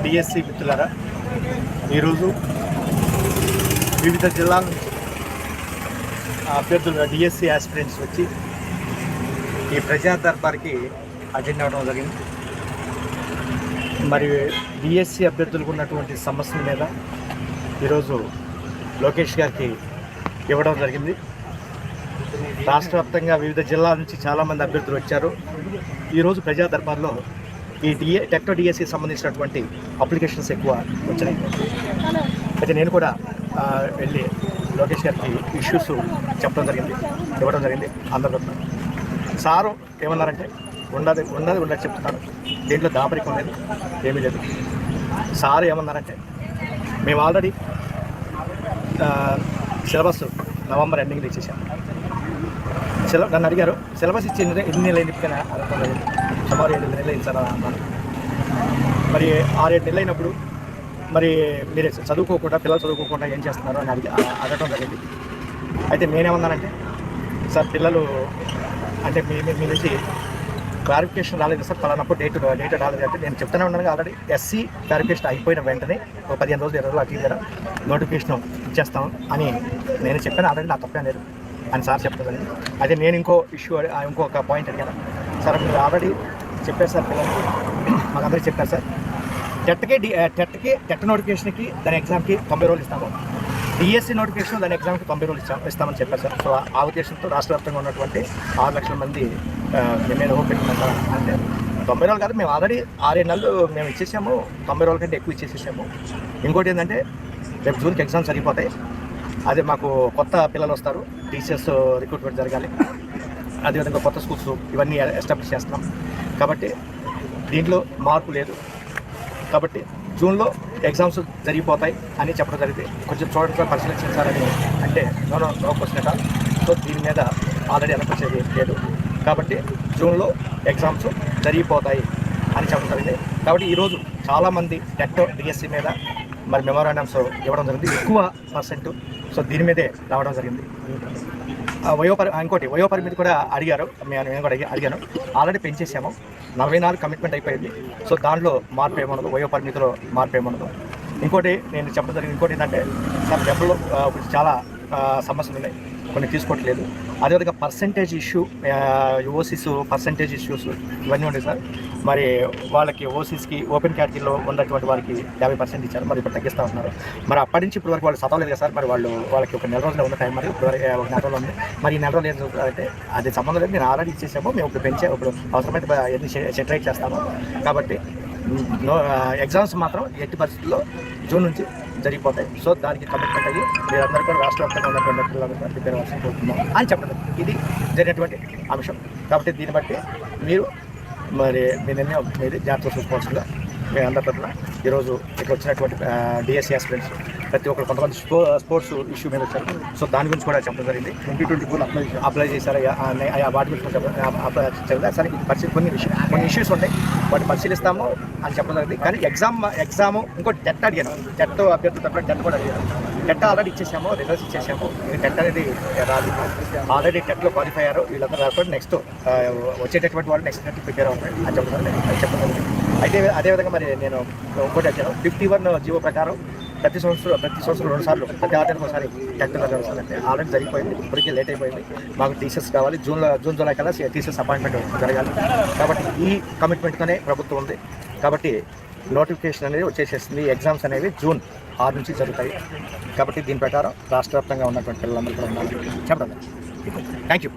DSC మిత్రులారా, ఈరోజు వివిధ జిల్లాల నుంచి అభ్యర్థులు డిఎస్సి ఆస్పిరెంట్స్ వచ్చి ఈ ప్రజా దర్బార్కి అటెండ్ అవ్వడం జరిగింది. మరి డిఎస్సి అభ్యర్థులకు ఉన్నటువంటి సమస్యల మీద ఈరోజు లోకేష్ గారికి ఇవ్వడం జరిగింది. రాష్ట్ర వ్యాప్తంగా వివిధ జిల్లాల నుంచి చాలామంది అభ్యర్థులు వచ్చారు. ఈరోజు ప్రజా దర్బార్లో ఈ టెక్టో డిఎస్సికి సంబంధించినటువంటి అప్లికేషన్స్ ఎక్కువ వచ్చినాయి. అయితే నేను కూడా వెళ్ళి లోకేష్ గారికి ఇష్యూస్ చెప్పడం జరిగింది, ఇవ్వడం జరిగింది. అందరూ సారు ఏమన్నారంటే ఉన్నది చెప్తున్నారు, దీంట్లో దాపరికం లేదు, ఏమీ లేదు. సారు ఏమన్నారంటే మేము ఆల్రెడీ సిలబస్ నవంబర్ ఎండింగ్లో ఇచ్చేసాం. నన్ను అడిగారు సిలబస్ ఇచ్చి ఎన్ని నెలలు ఎందుకైనా సుమారు 7 నెలలు ఇచ్చారా అన్నాను. మరి 6-7 నెలలు అయినప్పుడు మరి మీరు చదువుకోకుండా పిల్లలు చదువుకోకుండా ఏం చేస్తున్నారు అని అడగడం జరిగింది. అయితే నేనేమన్నానంటే సార్ పిల్లలు అంటే మీ నుంచి క్లారిఫికేషన్ రాలేదు సార్, పలానప్పుడు డేట్ రాలేదు అంటే నేను చెప్తూనే ఉన్నాను. ఆల్రెడీ ఎస్సీ క్లారిఫికేషన్ అయిపోయిన వెంటనే ఒక 15 రోజులు 20 రోజులు అటు ఇద్దరు నోటిఫికేషన్ ఇచ్చేస్తాం అని నేను చెప్పాను. ఆల్రెడీ నా తప్పేం లేదు అని సార్ చెప్తుంది. అదే నేను ఇంకొక పాయింట్ అడిగాను. సార్ మీరు ఆల్రెడీ చెప్పారు సార్, పిల్లలకి మాకందరికీ చెప్పారు సార్, టెట్ నోటిఫికేషన్కి దాని ఎగ్జామ్కి 90 రోజులు ఇస్తాము, డిఎస్సి నోటిఫికేషన్ దాని ఎగ్జామ్కి 90 రోజులు ఇస్తామని చెప్పారు సార్. సో ఆ ఉద్దేశంతో రాష్ట్ర వ్యాప్తంగా ఉన్నటువంటి 6 లక్షల మంది మేము హోప్ పెట్టుకున్నాం. అంటే 90 రోజులు కాదు, మేము ఆల్రెడీ 6-7 నెలలు మేము ఇచ్చేసాము, 90 రోజుల కంటే ఎక్కువ ఇచ్చేసేసాము. ఇంకోటి ఏంటంటే రేపు జూన్కి ఎగ్జామ్స్ సరిపోతాయి. అదే మాకు కొత్త పిల్లలు వస్తారు, టీచర్స్ రిక్రూట్మెంట్ జరగాలి, అదేవిధంగా కొత్త స్కూల్స్ ఇవన్నీ ఎస్టాబ్లిష్ చేస్తున్నాం. కాబట్టి దీంట్లో మార్పు లేదు. కాబట్టి జూన్లో ఎగ్జామ్స్ జరిగిపోతాయి అని చెప్పడం జరిగింది. కొంచెం చూడండి పరిశీలించాలని అంటే నో క్వశ్చన్ కాదు. సో దీని మీద ఆల్రెడీ అనిపించేది లేదు. కాబట్టి జూన్లో ఎగ్జామ్స్ జరిగిపోతాయి అని చెప్పడం జరిగింది. కాబట్టి ఈరోజు చాలామంది టెట్ డిఎస్సి మీద మరి మెమోరాండమ్స్ ఇవ్వడం జరిగింది, ఎక్కువ పర్సెంట్. సో దీని మీదే రావడం జరిగింది. ఇంకోటి వయో పరిమితి కూడా అడిగారు, నేను కూడా అడిగాను. ఆల్రెడీ పెంచేసాము, 44 కమిట్మెంట్ అయిపోయింది. సో దాంట్లో మార్పు ఏమన్నదు, వయో పరిమితిలో మార్పు ఏమన్నదు. ఇంకోటి నేను చెప్పడం జరిగింది, ఇంకోటి ఏంటంటే సార్ డబ్బులు చాలా సమస్యలు ఉన్నాయి, కొన్ని తీసుకోవట్లేదు. అదేవిధంగా percentage issue, OCs percentage issues ఇవన్నీ ఉన్నాయి సార్. మరి వాళ్ళకి ఓసీస్కి ఓపెన్ కేటగిరీలో ఉన్నటువంటి వాళ్ళకి 50% ఇచ్చారు, మరి ఇప్పుడు తగ్గిస్తూ ఉన్నారు. మరి అప్పటి నుంచి ఇప్పుడు వరకు వాళ్ళు చదవలేదు కదా సార్. మరి వాళ్ళకి ఒక 1 రోజులో ఉన్న టైం, మరి ఇప్పుడు ఒక 1 రోజులు ఉంది. మరి ఈ 1 రోజులు ఏం చదువుతారంటే అది సంబంధం లేదు, నేను ఆల్రెడీ ఇచ్చేసాము, మేము ఇప్పుడు ఇప్పుడు అవసరమైతే ఎన్ని సెటరైట్ చేస్తాము. కాబట్టి ఎగ్జామ్స్ మాత్రం ఎట్టి పరిస్థితుల్లో జూన్ నుంచి జరిగిపోతాయి. సో దానికి కమిట్మెంట్ అయ్యి మీరందరూ కూడా రాష్ట్ర వ్యాప్తంగా ఉన్నటువంటి పిల్లలందరూ ప్రిపేర్ అవ్వాల్సి కోరుతున్నాం అని చెప్పడం. ఇది జరిగినటువంటి అంశం. కాబట్టి దీన్ని బట్టి మీరు మరి మీ నిర్ణయం మీరు జాగ్రత్తగా చూసుకోవాల్సిందిగా మేము అందరి తరఫున ఈరోజు ఇక్కడ వచ్చినటువంటి డిఎస్సి ఆస్పిరెంట్స్ ప్రతి ఒక్కరు కొంతమంది స్పోర్ట్స్ ఇష్యూ మీద వచ్చారు. సో దాని గురించి కూడా చెప్పడం జరిగింది. 2024 అప్లై చేశారు, వాటి గురించి అప్లై చేయాలి. సరే కొన్ని ఇష్యూస్ ఉంటాయి, వాటి పరిశీలిస్తాము అని చెప్పడం జరిగింది. కానీ ఎగ్జాము ఇంకోటి టెట్ అడిగాను, టెట్ అభ్యర్థుల తరఫున టెట్ కూడా అడిగాను. టెట్ ఆల్రెడీ ఇచ్చేసాము, రిజల్ట్స్ ఇచ్చేసాము. టెట్ అనేది రాదు, ఆల్రెడీ టెట్లో క్వాలిఫై అయ్యారు వీళ్ళందరూ. రాకపోతే నెక్స్ట్ వచ్చేటటువంటి వాళ్ళు నెక్స్ట్ టెట్ ప్రిపేర్ అవుతారు అని చెప్పడం జరిగింది. అయితే అదేవిధంగా మరి నేను ఇంకోటి వచ్చాను, 51 జీవో ప్రకారం ప్రతి సంవత్సరం 2 సార్లు, ప్రతి 6 నెలలకు ఒకసారి టెట్ జరగాలంటే ఆల్రెడీ జరిగిపోయింది, ఇప్పటికీ లేట్ అయిపోయింది. మాకు టీచర్స్ కావాలి, జూన్ జూలై కల్లా టీచర్స్ అపాయింట్మెంట్ జరగాలి. కాబట్టి ఈ కమిట్మెంట్తోనే ప్రభుత్వం ఉంది. కాబట్టి నోటిఫికేషన్ అనేది వచ్చేసేసింది. ఎగ్జామ్స్ అనేవి జూన్ 6 నుంచి జరుగుతాయి. కాబట్టి దీని ప్రకారం రాష్ట్ర వ్యాప్తంగా ఉన్నటువంటి పిల్లలందరూ కూడా ఉన్నారు చెప్పడం. Thank you.